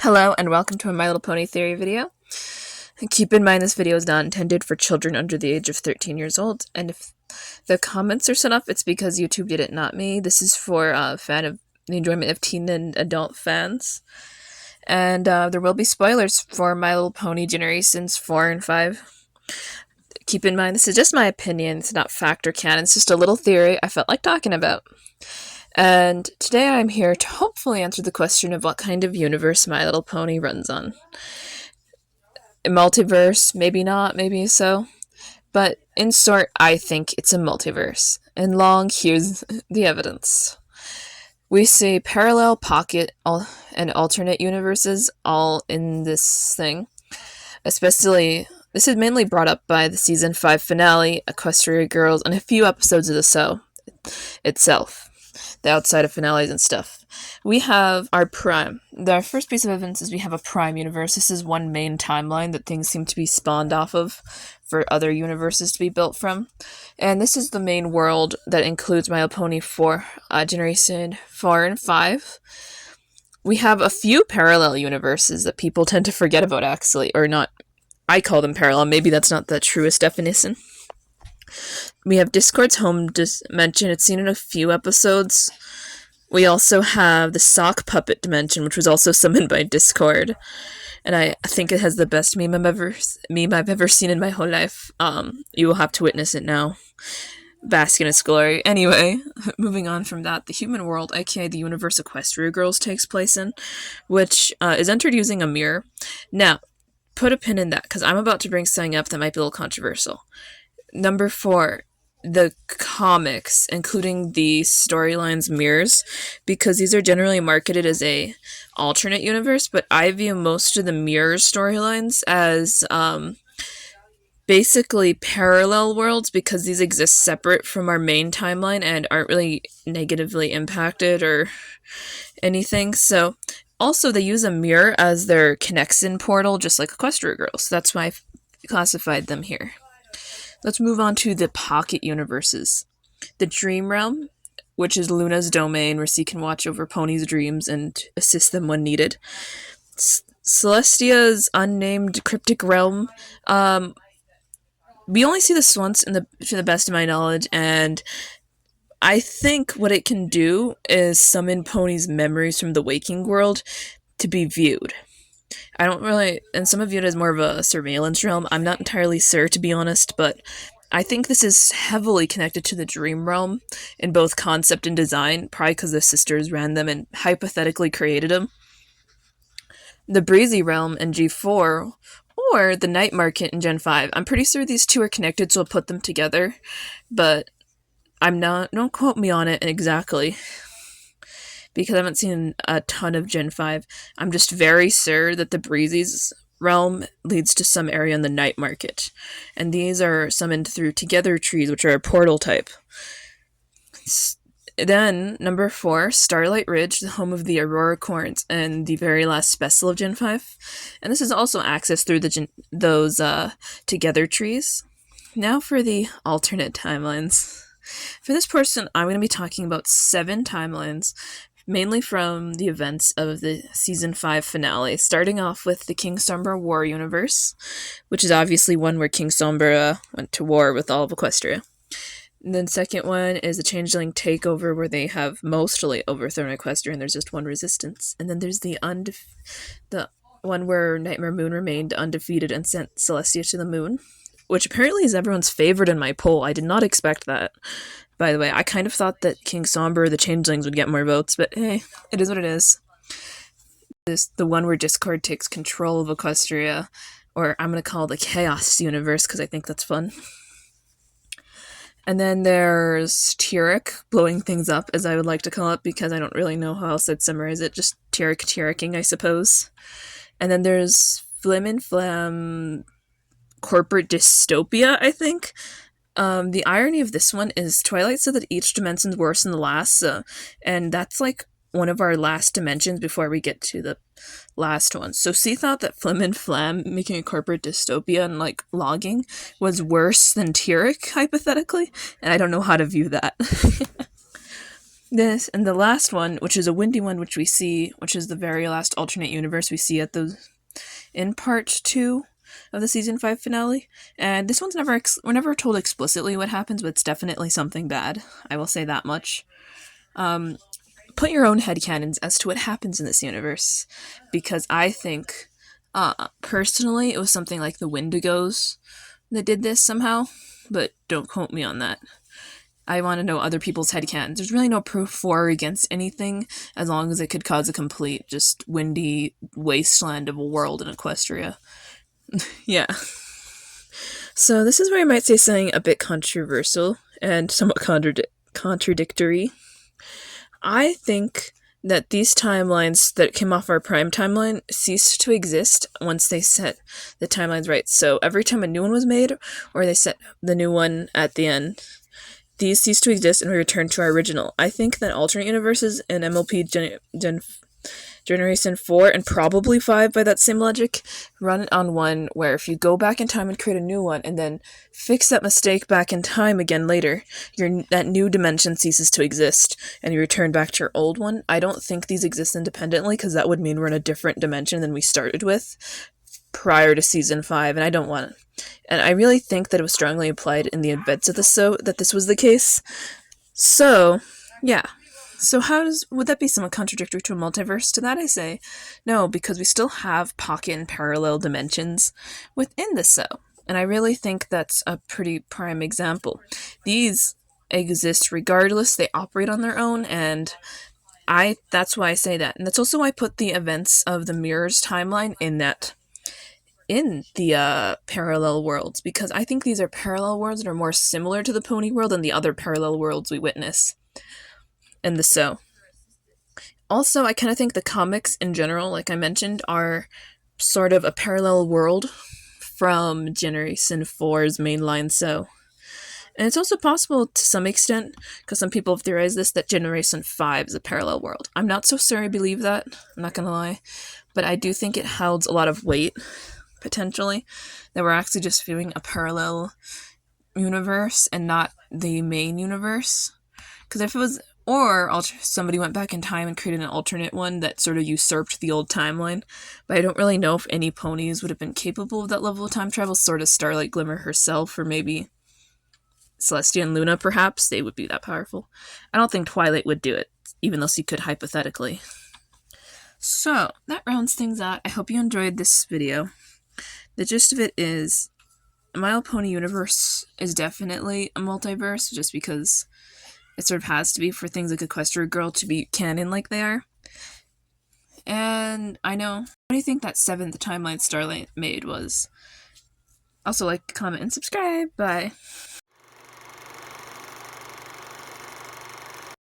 Hello and welcome to a My Little Pony theory video. And keep in mind this video is not intended for children under the age of 13 years old, and if the comments are set up, it's because YouTube did it, not me. This is for the enjoyment of teen and adult fans. And there will be spoilers for My Little Pony Generations 4 and 5. Keep in mind this is just my opinion, it's not fact or canon, it's just a little theory I felt like talking about. And today I'm here to hopefully answer the question of what kind of universe My Little Pony runs on. A multiverse, maybe not, maybe so. But in short, I think it's a multiverse. And long, here's the evidence. We see parallel, pocket, and alternate universes all in this thing. Especially, this is mainly brought up by the Season 5 finale, Equestria Girls, and a few episodes of the show itself. The outside of finales and stuff. We have our prime. Our first piece of evidence is we have a prime universe. This is one main timeline that things seem to be spawned off of for other universes to be built from. And this is the main world that includes My Little Pony 4, Generation 4 and 5. We have a few parallel universes that people tend to forget about, actually. Or not, I call them parallel. Maybe that's not the truest definition. We have Discord's home dimension. It's seen in a few episodes. We also have the sock puppet dimension, which was also summoned by Discord. And I think it has the best meme I've ever seen in my whole life. You will have to witness it now. Bask in its glory. Anyway, moving on from that, the human world, aka the universe Equestria Girls takes place in, which is entered using a mirror. Now, put a pin in that, because I'm about to bring something up that might be a little controversial. Number 4, the comics, including the storylines mirrors, because these are generally marketed as a alternate universe, but I view most of the mirror storylines as basically parallel worlds, because these exist separate from our main timeline and aren't really negatively impacted or anything. So also they use a mirror as their connection portal, just like Equestria Girls. That's why I've classified them here. Let's move on to the pocket universes. The Dream Realm, which is Luna's domain, where she can watch over Pony's dreams and assist them when needed. Celestia's unnamed cryptic realm. We only see this once, to the best of my knowledge, and I think what it can do is summon Pony's memories from the waking world to be viewed. I don't really, and some of view it as more of a surveillance realm. I'm not entirely sure, to be honest, but I think this is heavily connected to the Dream Realm in both concept and design, probably because the sisters ran them and hypothetically created them. The Breezy Realm in G4, or the Night Market in Gen 5. I'm pretty sure these two are connected, so I'll put them together, but don't quote me on it exactly, because I haven't seen a ton of Gen 5. I'm just very sure that the Breezy's realm leads to some area in the Night Market. And these are summoned through Together trees, which are a portal type. Then, number 4, Starlight Ridge, the home of the Aurora Corns, and the very last special of Gen 5. And this is also accessed through those Together trees. Now for the alternate timelines. For this portion, I'm going to be talking about 7 timelines, mainly from the events of the Season 5 finale, starting off with the King Sombra War universe, which is obviously one where King Sombra went to war with all of Equestria. And then second one is the Changeling Takeover, where they have mostly overthrown Equestria and there's just one resistance. And then there's the one where Nightmare Moon remained undefeated and sent Celestia to the moon, which apparently is everyone's favorite in my poll. I did not expect that. By the way, I kind of thought that King Sombra or the Changelings would get more votes, but hey, it is what it is. The one where Discord takes control of Equestria, or I'm going to call it the Chaos Universe, because I think that's fun. And then there's Tyrek blowing things up, as I would like to call it, because I don't really know how else I'd summarize it. Just Tyreking, I suppose. And then there's Flim and Flam corporate dystopia, I think. The irony of this one is Twilight said that each dimension's worse than the last, and that's like one of our last dimensions before we get to the last one. So she thought that Flim and Flam making a corporate dystopia and like logging was worse than Tyrek, hypothetically, and I don't know how to view that. this, and the last one, which is a windy one, which we see, which is the very last alternate universe we see at the in part 2 of the season 5 finale. And this one's we're never told explicitly what happens, but it's definitely something bad. I will say that much. Put your own headcanons as to what happens in this universe, because I think, personally, it was something like the Wendigos that did this somehow, but don't quote me on that. I want to know other people's headcanons. There's really no proof for or against anything, as long as it could cause a complete, just windy wasteland of a world in Equestria. Yeah. So this is where I might say something a bit controversial and somewhat contradictory. I think that these timelines that came off our prime timeline ceased to exist once they set the timelines right. So every time a new one was made, or they set the new one at the end, these cease to exist and we return to our original. I think that alternate universes in MLP Generation 4 and probably 5 by that same logic run on one where if you go back in time and create a new one and then fix that mistake back in time again later, that new dimension ceases to exist and you return back to your old one. I don't think these exist independently, because that would mean we're in a different dimension than we started with prior to season 5, and I don't want it. And I really think that it was strongly implied in the events of the show that this was the case. So, yeah. So would that be somewhat contradictory to a multiverse? To that I say, no, because we still have pocket and parallel dimensions within the show. And I really think that's a pretty prime example. These exist regardless, they operate on their own, and that's why I say that. And that's also why I put the events of the Mirrors timeline in the parallel worlds, because I think these are parallel worlds that are more similar to the pony world than the other parallel worlds we witness in the show. Also, I kind of think the comics in general, like I mentioned, are sort of a parallel world from Generation 4's mainline show. And it's also possible to some extent, because some people have theorized this, that Generation 5 is a parallel world. I'm not so sure I believe that, I'm not gonna lie, but I do think it holds a lot of weight, potentially, that we're actually just viewing a parallel universe and not the main universe. Because if it was, or somebody went back in time and created an alternate one that sort of usurped the old timeline, but I don't really know if any ponies would have been capable of that level of time travel, sort of Starlight Glimmer herself, or maybe Celestia and Luna, perhaps, they would be that powerful. I don't think Twilight would do it, even though she could hypothetically. So, that rounds things out. I hope you enjoyed this video. The gist of it is, My Little Pony universe is definitely a multiverse, just because it sort of has to be for things like Equestria Girl to be canon like they are. And I know, what do you think that 7th timeline Starlight made was? Also, like, comment, and subscribe. Bye.